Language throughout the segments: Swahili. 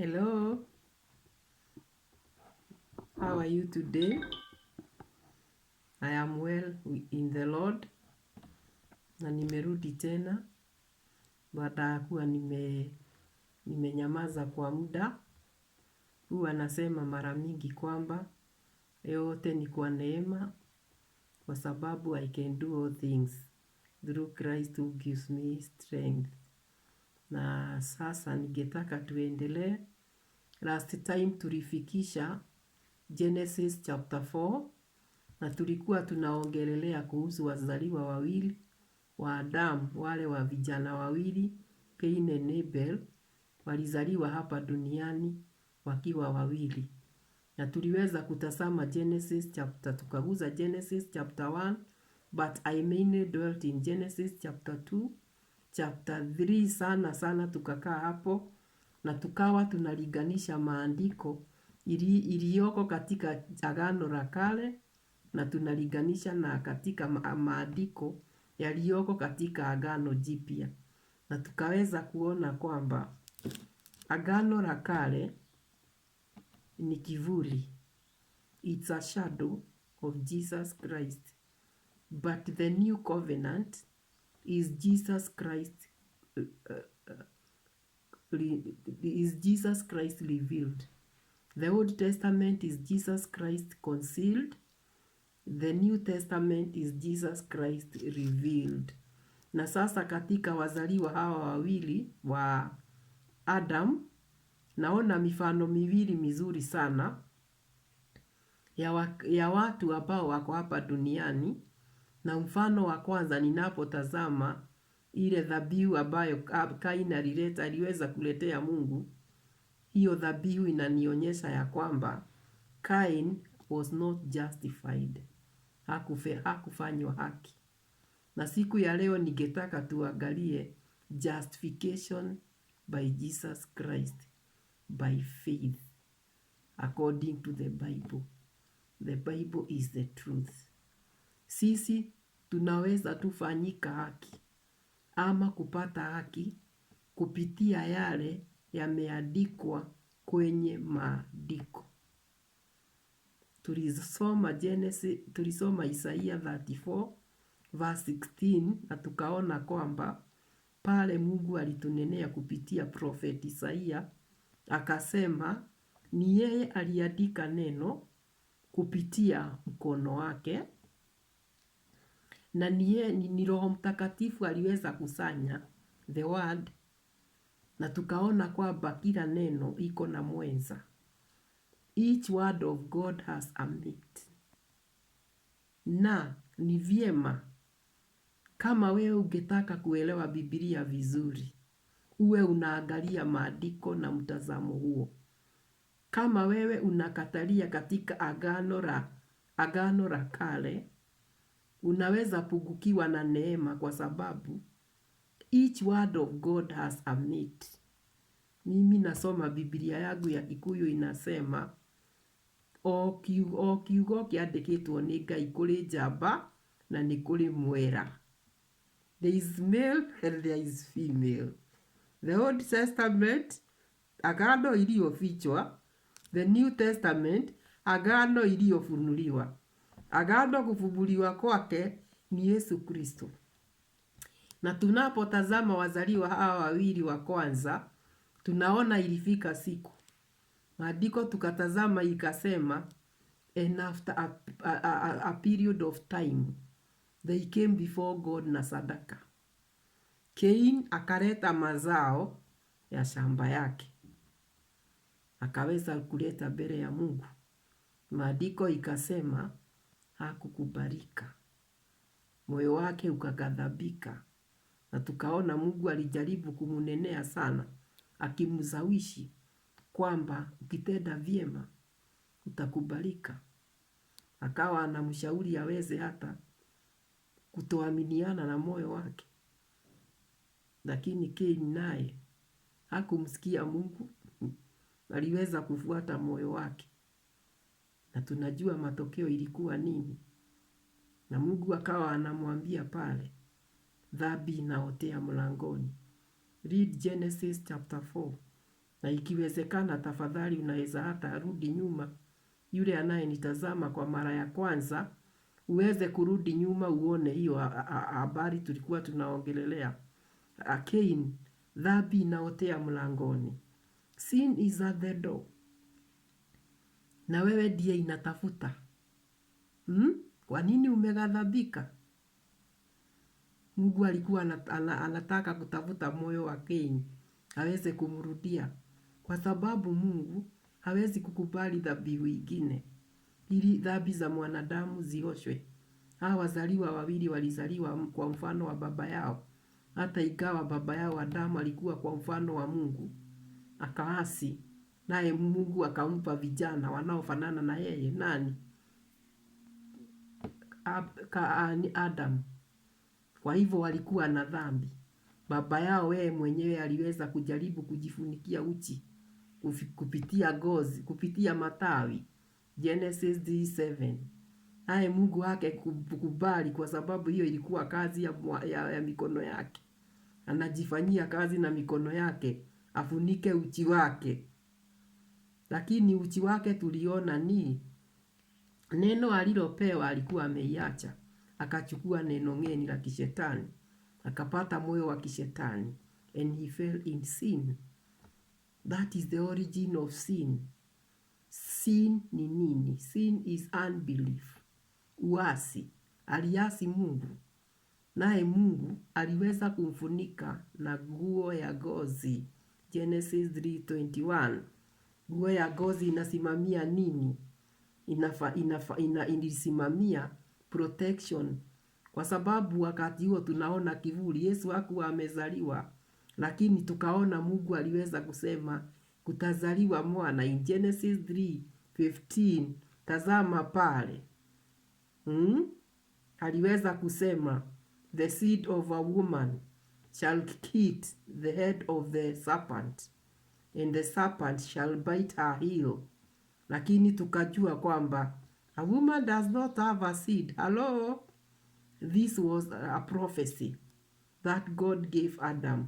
Hello, how are you today? I am well in the Lord na nimerudi tena baada ya kuwa nimenyamaza kwa muda. Huwa nasema mara mingi kwamba yote ni kwa neema kwa sababu I can do all things through Christ who gives me strength. Na sasa ningetaka tuendelee. Last time tulifikisha Genesis chapter 4 na tulikuwa tunaongelelea kuhusu wazaliwa wawili wa Adamu, wale wa vijana wawili Cain and Abel walizaliwa hapa duniani wakiwa wawili. Na tuliweza kutazama Genesis chapter, tukaguza Genesis chapter 1, but I mainly dwelt in Genesis chapter 2, chapter 3 sana tukakaa hapo na tukawa tunaliganisha maandiko iliyoko katika Agano la Kale na tunaliganisha na katika maandiko yaliyoko katika Agano Jipya. Na tukaweza kuona kwamba Agano la Kale ni kivuli. It's a shadow of Jesus Christ. But the new covenant is Jesus Christ revealed. The Old Testament is Jesus Christ concealed. The New Testament is Jesus Christ revealed. Na sasa katika wazaliwa hawa wawili wa Adam, naona mifano miwili mizuri sana ya watu ambao wako hapa duniani. Na mfano wa kwanza ninapotazama ile dhabihu ambayo Kain aliweza kuletea Mungu. Hiyo dhabihu inanionyesha ya kwamba Kain was not justified. Hakufanywa haki. Na siku ya leo ningetaka tuangalie justification by Jesus Christ by faith according to the Bible. The Bible is the truth. Sisi tunaweza tufanyika haki ama kupata haki kupitia yale yameandikwa kwenye maandiko. Tulisoma Isaiah 34 verse 16 na tukaona kwamba pale Mungu alitunenea kupitia prophet Isaiah, akasema ni yeye aliandika neno kupitia mkono wake na ni Roho Mtakatifu aliweza kusanya the word, na tukaona kwamba kila neno iko na mwenza. Each word of God has a mate. Na ni vyema kama wewe ungetaka kuelewa Biblia vizuri, uwe unaangalia maandiko na mtazamo huo. Kama wewe unakatalia katika Agano la Kale, unaweza pungukiwa na neema kwa sababu each word of God has a mate. Mimi nasoma Biblia yangu ya Kikuyu inasema o kiugo kiandikitwo nĩ Ngai kũrĩ njamba na nĩ kũrĩ mwera. There is male and there is female. The Old Testament, agano iliyofichwa. The New Testament, agano iliyofunuliwa. Agano kufunuliwa kwake ni Yesu Kristo. Na tunapotazama wazaliwa hawa wawili wa kwanza, tunaona ilifika siku. Maandiko tukatazama ikasema, and after a period of time, they came before God na sadaka. Cain akaleta mazao ya shamba yake, akaweza kuleta mbele ya Mungu. Maandiko ikasema hakukubalika, moyo wake ukaghadhabika, na tukaona Mungu alijaribu kumunenea sana, akimshawishi kwamba ukitenda vyema utakubalika. Akawa anamshauri aweze hata kutoaminiana na moyo wake, lakini Cain naye hakumsikia Mungu, aliweza kufuata moyo wake. Na tunajua matokeo ilikuwa nini. Na Mungu akawa anamwambia pale, dhambi inaotea mlangoni. Read Genesis chapter 4 Na ikiwezekana, tafadhali unaweza hata rudi nyuma, yule anayenitazama kwa mara ya kwanza, uweze kurudi nyuma uone hiyo habari tulikuwa tunaongelelea. Again, dhambi inaotea mlangoni. Sin is at the door. Na wewe ndiye inatafuta. Kwa nini umeghadhabika? Mungu alikuwa anataka kutafuta moyo wa Kaini, aweze kumrudia. Kwa sababu Mungu hawezi kukubali dhabihu ingine, ili dhambi za mwanadamu zioshwe. Hawa wazaliwa wawili walizaliwa kwa mfano wa baba yao. Hata ingawa baba yao Adamu alikuwa kwa mfano wa Mungu, akaasi, naye Mungu akampa vijana wanaofanana na yeye. Nani? Adam. Kwa hivyo walikuwa na dhambi. Baba yao yeye mwenyewe aliweza kujaribu kujifunikia uchi kupitia gozi, kupitia matawi. Genesis 3:7. Naye Mungu wake kukubali, kwa sababu hiyo ilikuwa kazi ya mikono yake. Anajifanyia kazi na mikono yake, afunike uchi wake. Lakini uchi wake tuliona ni neno alilopewa alikuwa ameiacha. Akachukua neno ngeni la kishetani, akapata moyo wa kishetani, and he fell in sin. That is the origin of sin. Sin ni nini? Sin is unbelief. Uasi. Aliasi Mungu, naye Mungu aliweza kumfunika na nguo ya gozi. Genesis 3:21. Nguo ya gozi inasimamia nini? Ilisimamia protection. Kwa sababu wakati huo tunaona kivuli. Yesu hakuwa amezaliwa, lakini tukaona Mungu aliweza kusema kutazaliwa mwana. In Genesis 3:15, tazama pale. Aliweza kusema the seed of a woman shall hit the head of the serpent, and the serpent shall bite her heel. Lakini tukajua kwamba a woman does not have a seed. Hello? This was a prophecy that God gave Adam.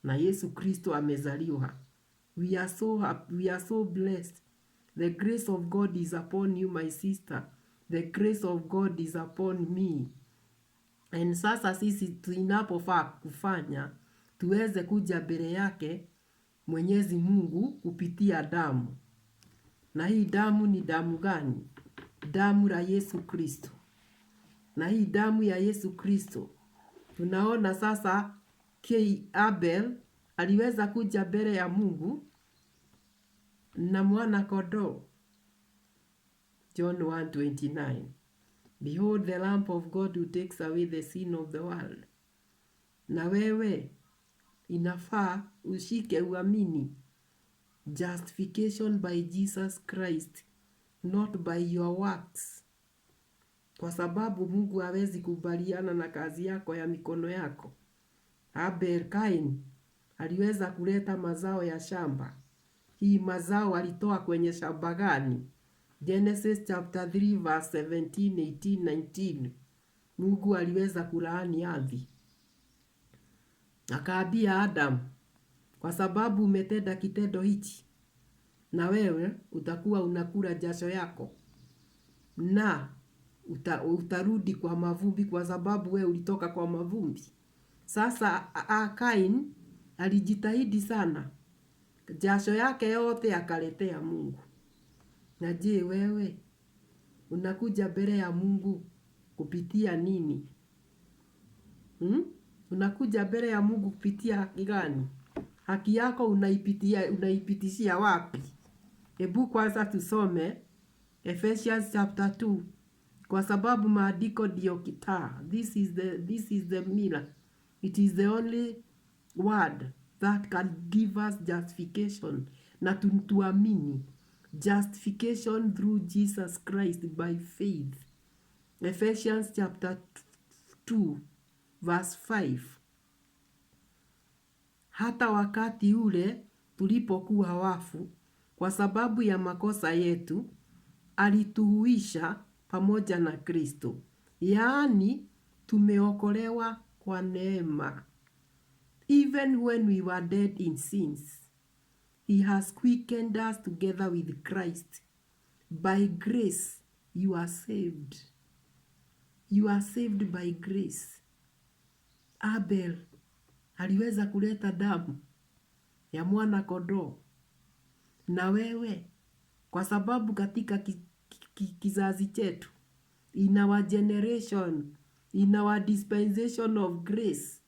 Na Yesu Kristo amezaliwa. We are so blessed. The grace of God is upon you, my sister. The grace of God is upon me. And sasa sisi tunapofaa kufanya, tuweze kuja mbele yake Mwenyezi Mungu kupitia damu. Na hii damu ni damu gani? Damu la Yesu Kristo. Na hii damu ya Yesu Kristo, tunaona sasa Abel aliweza kuja mbele ya Mungu na mwana kondoo. John 1:29. Behold the Lamb of God who takes away the sin of the world. Na wewe inafaa ushike, uamini. Justification by Jesus Christ, not by your works. Kwa sababu Mungu hawezi kubaliana na kazi yako ya mikono yako. Kain aliweza kuleta mazao ya shamba. Hii mazao alitoa kwenye shamba gani? Genesis chapter 3 verse 17, 18, 19. Mungu aliweza kulaani ardhi. Akaambia Adam, kwa sababu umetenda kitendo hichi, na wewe utakuwa unakula jasho yako, na utarudi kwa mavumbi, kwa sababu wewe ulitoka kwa mavumbi. Sasa Kain alijitahidi sana, jasho yake yote akaletea Mungu. Na je, wewe unakuja mbele ya Mungu kupitia nini? Unakuja mbele ya Mungu kupitia haki gani? Haki yako unaipitishia wapi? Hebu kwanza tusome Ephesians chapter 2, kwa sababu maandiko ndio kitaa. This is the mirror. It is the only word that can give us justification. Na tuamini justification through Jesus Christ by faith. Ephesians chapter 2 verse 5. Hata wakati ule tulipokuwa wafu kwa sababu ya makosa yetu, alituhuisha pamoja na Kristo. Yaani tumeokolewa kwa neema. Even when we were dead in sins, He has quickened us together with Christ. By grace, you are saved. You are saved by grace. Abel aliweza kuleta damu ya mwana kondoo, na wewe, kwa sababu katika kizazi chetu, in our generation, in our dispensation of grace,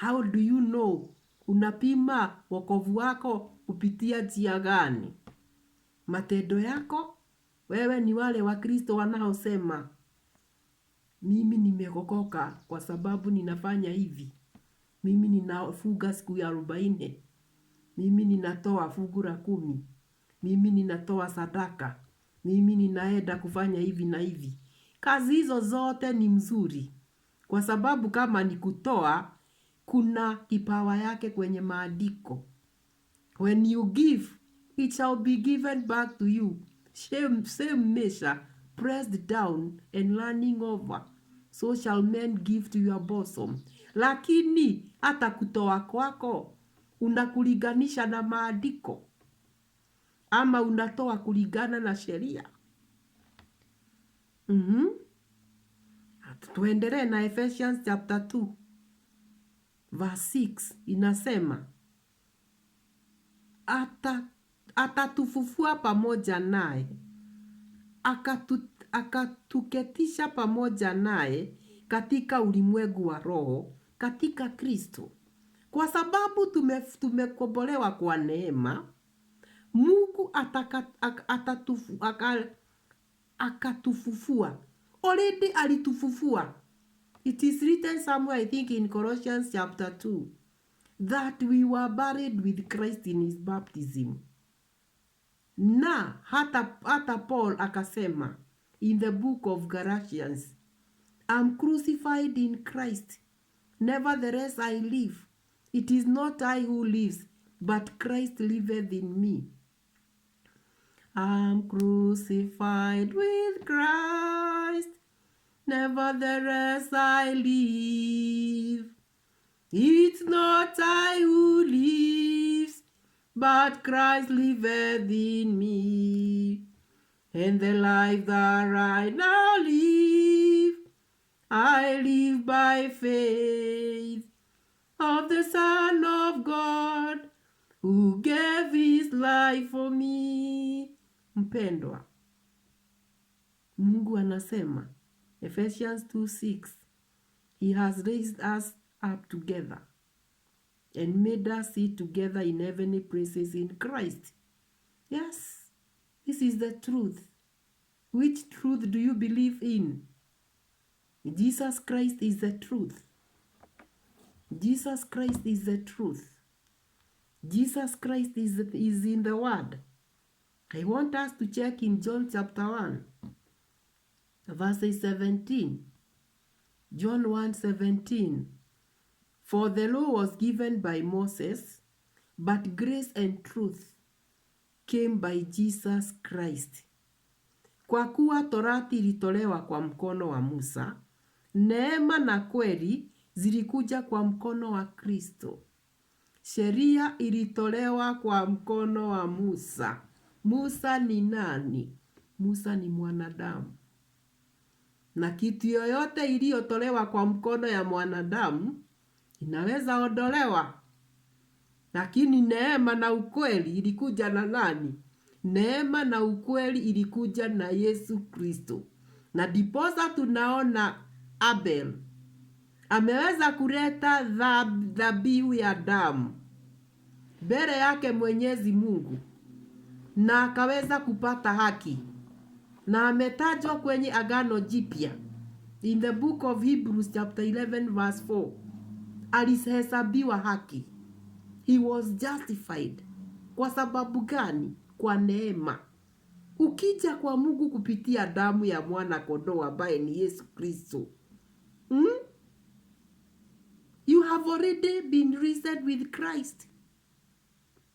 how do you know? Unapima wokovu wako kupitia njia gani? Matendo yako? Wewe ni wale wa Kristo wanaosema mimi nimeokoka kwa sababu ninafanya hivi. Mimi ninafunga siku ya 40. Mimi ninatoa fungu la 10. Mimi ninatoa sadaka. Mimi ninaenda kufanya hivi na hivi. Kazi hizo zote ni mzuri. Kwa sababu kama ni kutoa, kuna kipawa yake kwenye maandiko. When you give, it shall be given back to you. Same measure, pressed down and running over. So shall men give to your bosom. Lakini hata kutoa kwako unakulinganisha na maandiko, ama unatoa kulingana na sheria? Tuendelee na Ephesians chapter 2 verse 6 inasema, atatufufua pamoja naye, akatuketisha pamoja naye katika ulimwengu wa roho katika Kristo. Kwa sababu tumekombolewa kwa neema, Mungu akatufufua. Already alitufufua. It is written somewhere, I think in Colossians chapter 2, that we were buried with Christ in his baptism. Na hata Paul akasema in the book of Galatians, I'm crucified in Christ. Nevertheless I live. It is not I who lives, but Christ liveth in me. I'm crucified with Christ. Nevertheless I live. It's not I who lives, but Christ liveth in me. And the life that I now live, I live by faith of the Son of God, who gave his life for me. Mpendwa, Mungu anasema Ephesians 2:6, he has raised us up together and made us sit together in heavenly places in Christ. Yes, this is the truth. Which truth do you believe in? Jesus Christ is the truth. Jesus Christ is the truth. Jesus Christ is in the word. I want us to check in John chapter 1, verse 17. John 1:17. For the law was given by Moses, but grace and truth came by Jesus Christ. Kwa kuwa torati ilitolewa kwa mkono wa Musa, neema na kweli zilikuja kwa mkono wa Kristo. Sheria ilitolewa kwa mkono wa Musa. Musa ni nani? Musa ni mwanadamu. Na kitu yoyote iliyotolewa kwa mkono ya mwanadamu inaweza ondolewa. Lakini neema na ukweli ilikuja na nani? Neema na ukweli ilikuja na Yesu Kristo. Na ndiposa tunaona Abel ameweza kuleta dhabihu ya damu mbele yake Mwenyezi Mungu, na akaweza kupata haki, na ametajwa kwenye Agano Jipya in the book of Hebrews chapter 11 verse 4. Alihesabiwa haki. He was justified. Kwa sababu gani? Kwa neema. Ukija kwa Mungu kupitia damu ya mwana kondoo ambaye ni Yesu Kristo, you have already been raised with Christ.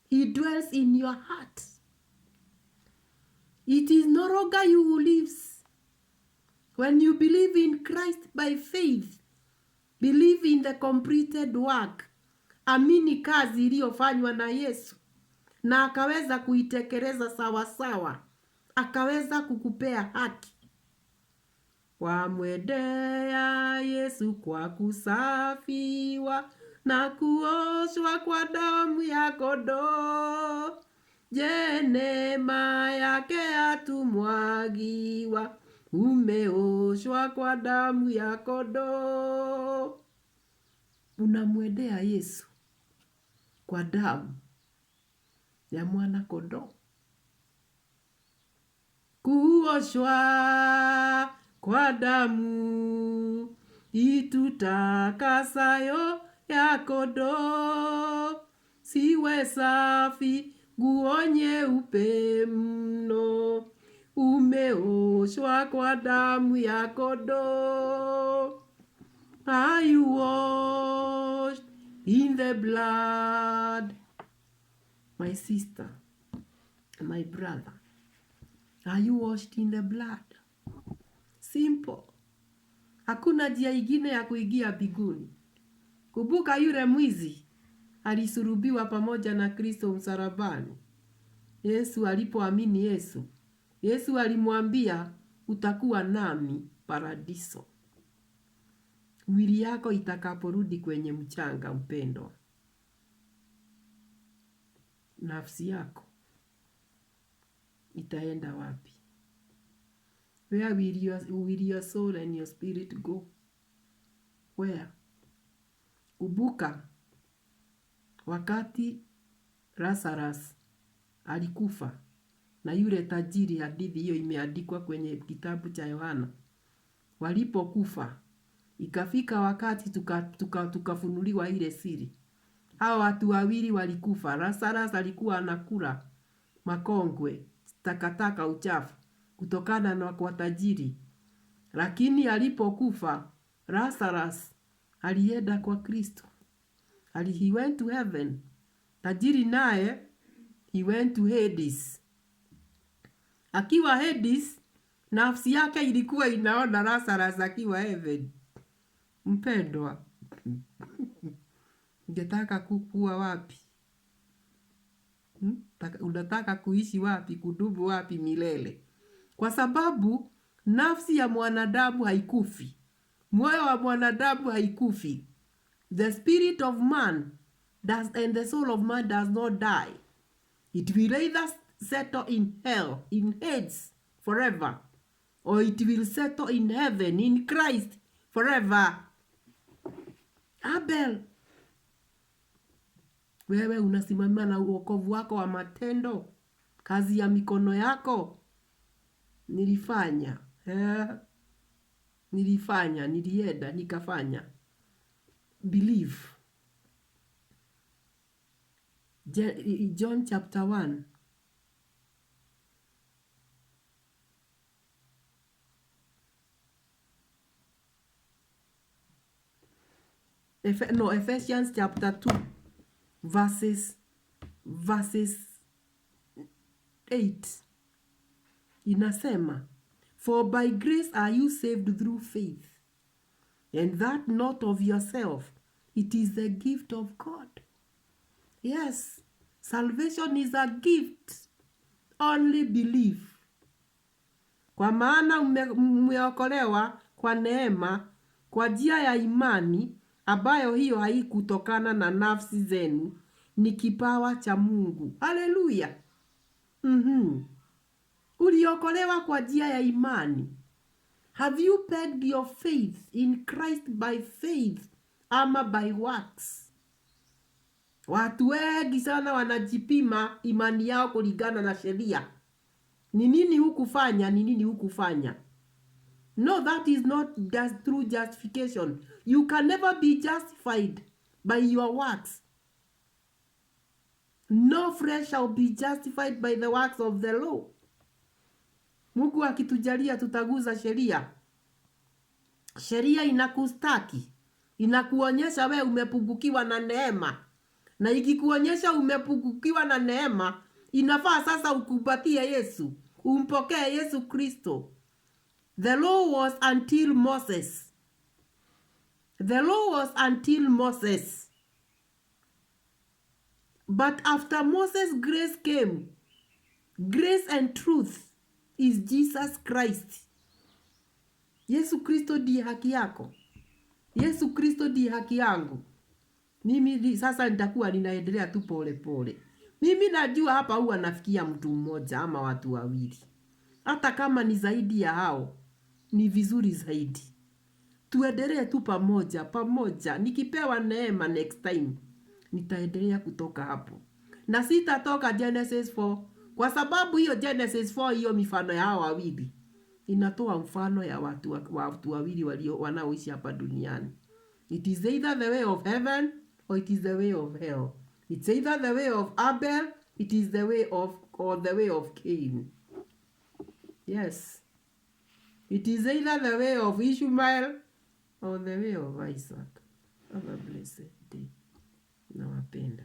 He dwells in your heart. It is no longer you who lives. When you believe in Christ by faith, believe in the completed work, amini kazi iliyofanywa na Yesu, na akaweza kuitekeleza sawa sawa, akaweza kukupea haki. Wamwendea Yesu kwa kusafiwa na kuoshwa kwa damu ya kondoo. Je, neema yake yatumwagiwa, umeoshwa kwa damu ya kondoo. Unamwendea Yesu kwa damu ya mwana kondoo. Kuoshwa kwa damu itutakasayo ya kondoo, siwe safi nguo nyeupe mno, umeoshwa kwa damu ya kondoo. Are you washed in the blood? My sister, my brother, are you washed in the blood? Simple. Hakuna njia ingine ya kuingia mbinguni. Kumbuka yule mwizi alisulubiwa pamoja na Kristo msalabani. Yesu alipoamini Yesu, Yesu alimwambia utakuwa nami paradiso. Mwili yako itakaporudi kwenye mchanga, mpendwa, nafsi yako itaenda wapi? Where will your soul and your spirit go? Where? Kumbuka wakati Lazarus alikufa na yule tajiri, hadithi hiyo imeandikwa kwenye kitabu cha Yohana. Walipokufa, ikafika wakati tukafunuliwa ile siri. Hao watu wawili walikufa. Lazarus alikuwa anakula makongwe, takataka, uchafu kutokana na kwa tajiri. Lakini alipokufa Lazarus alienda kwa Kristo. He went to heaven. Tajiri naye he went to Hades. Akiwa Hades, nafsi yake ilikuwa inaona Lazarus akiwa heaven. Mpendwa, ungetaka kukua wapi? Unataka kuishi wapi? Kudumu wapi milele? Kwa sababu nafsi ya mwanadamu haikufi. Moyo wa mwanadamu haikufi. The spirit of man and the soul of man does not die. It will either settle in hell, in Hades forever, or it will settle in heaven, in Christ forever. Abel, wewe unasimama na uokovu wako wa matendo, kazi ya mikono yako. Nilienda, nikafanya. Believe. John chapter 1. Ephesians chapter 2 verses 8 inasema, for by grace are you saved through faith, and that not of yourself, it is the gift of God. Yes, salvation is a gift. Only believe. Kwa maana umeokolewa kwa neema, kwa njia ya imani, ambayo hiyo haikutokana na nafsi zenu, ni kipawa cha Mungu. Haleluya. Uliokolewa kwa njia ya imani. Have you pegged your faith in Christ by faith ama by works? Watu wengi sana wanajipima imani yao kulingana na sheria. Ni nini hukufanya, ni nini hukufanya. No, that is not just true justification. You can never be justified by your works. No flesh shall be justified by the works of the law. Mungu akitujalia tutaguza sheria. Sheria inakustaki. Inakuonyesha we umepungukiwa na neema. Na ikikuonyesha umepungukiwa na neema, inafaa sasa ukubatie Yesu. Umpokee Yesu Kristo. The law was until Moses. The law was until Moses. But after Moses, grace came. Grace and truth is Jesus Christ. Yesu Kristo ndiye haki yako. Yesu Kristo ndiye haki yangu. Mimi sasa nitakuwa ninaendelea tu pole pole. Mimi najua hapa huwa nafikia mtu mmoja ama watu wawili. Hata kama ni zaidi ya hao, ni vizuri zaidi. Tuendelee tu pamoja. Nikipewa neema next time, nitaendelea kutoka hapo. Na sitatoka Genesis 4 kwa sababu hiyo Genesis 4 hiyo mifano ya hao wawili inatoa mfano ya watu wawili wanaoishi hapa duniani. It is either the way of heaven or it is the way of hell. It's either the way of Abel, it is the way of Cain. Yes. It is either the way of Ishmael or the way of Isaac. Have a blessed day. Nawapenda.